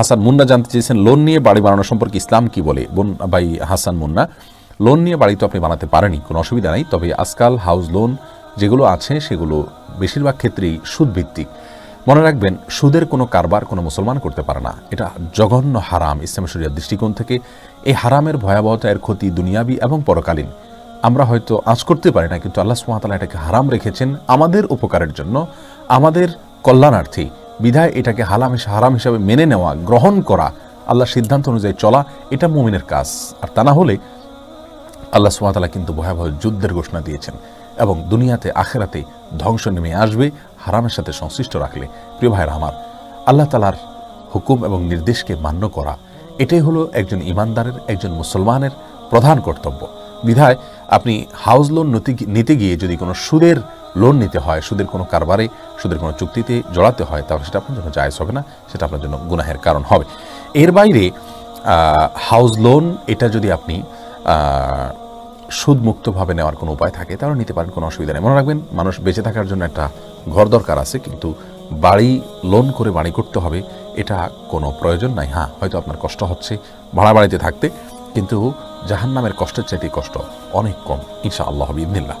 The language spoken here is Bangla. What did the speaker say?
হাসান মুন্না জানতে চেয়েছেন লোন নিয়ে বাড়ি বানানো সম্পর্কে ইসলাম কি বলে। বোন ভাই হাসান মুন্না, লোন নিয়ে বাড়ি তো আপনি বানাতে পারেনি, কোনো অসুবিধা নাই। তবে আজকাল হাউস লোন যেগুলো আছে সেগুলো বেশিরভাগ ক্ষেত্রেই সুদভিত্তিক। মনে রাখবেন, সুদের কোনো কারবার কোনো মুসলমান করতে পারে না। এটা জঘন্য হারাম ইসলাম শরিয়ার দৃষ্টিকোণ থেকে। এই হারামের ভয়াবহতা, এর ক্ষতি দুনিয়াবি এবং পরকালীন আমরা হয়তো আঁচ করতে পারি না, কিন্তু আল্লাহ সুবহানাহু ওয়া তাআলা এটাকে হারাম রেখেছেন আমাদের উপকারের জন্য, আমাদের কল্যাণার্থে। বিধায় এটাকে হারাম হিসাবে মেনে নেওয়া, গ্রহণ করা, আল্লাহর সিদ্ধান্ত অনুযায়ী চলা, এটা মুমিনের কাজ। আর তা না হলে আল্লাহ সুবহানাহু ওয়া তাআলা কিন্তু ভয়াবহ যুদ্ধের ঘোষণা দিয়েছেন এবং দুনিয়াতে আখেরাতে ধ্বংস নেমে আসবে হারামের সাথে সংশ্লিষ্ট রাখলে। প্রিয় ভাইরা আমার, আল্লাহ তাআলার হুকুম এবং নির্দেশকে মান্য করা, এটাই হলো একজন ইমানদারের, একজন মুসলমানের প্রধান কর্তব্য। বিধায় আপনি হাউস লোন নিতে গিয়ে যদি কোনো সুদের লোন নিতে হয়, সুদের কোনো কারবারে, সুদের কোনো চুক্তিতে জড়াতে হয়, তাহলে সেটা আপনার জন্য জায়েজ হবে না, সেটা আপনার জন্য গুনাহের কারণ হবে। এর বাইরে হাউস লোন এটা যদি আপনি সুদমুক্তভাবে নেওয়ার কোনো উপায় থাকে তাহলে নিতে পারেন, কোনো অসুবিধা নেই। মনে রাখবেন, মানুষ বেঁচে থাকার জন্য একটা ঘর দরকার আছে, কিন্তু বাড়ি লোন করে বাড়ি করতে হবে এটা কোনো প্রয়োজন নাই। হ্যাঁ, হয়তো আপনার কষ্ট হচ্ছে ভাড়া বাড়িতে থাকতে, কিন্তু জাহান্নামের কষ্টের চাইতে কষ্ট অনেক কম ইনশাআল্লাহ বিইذনিল্লাহ।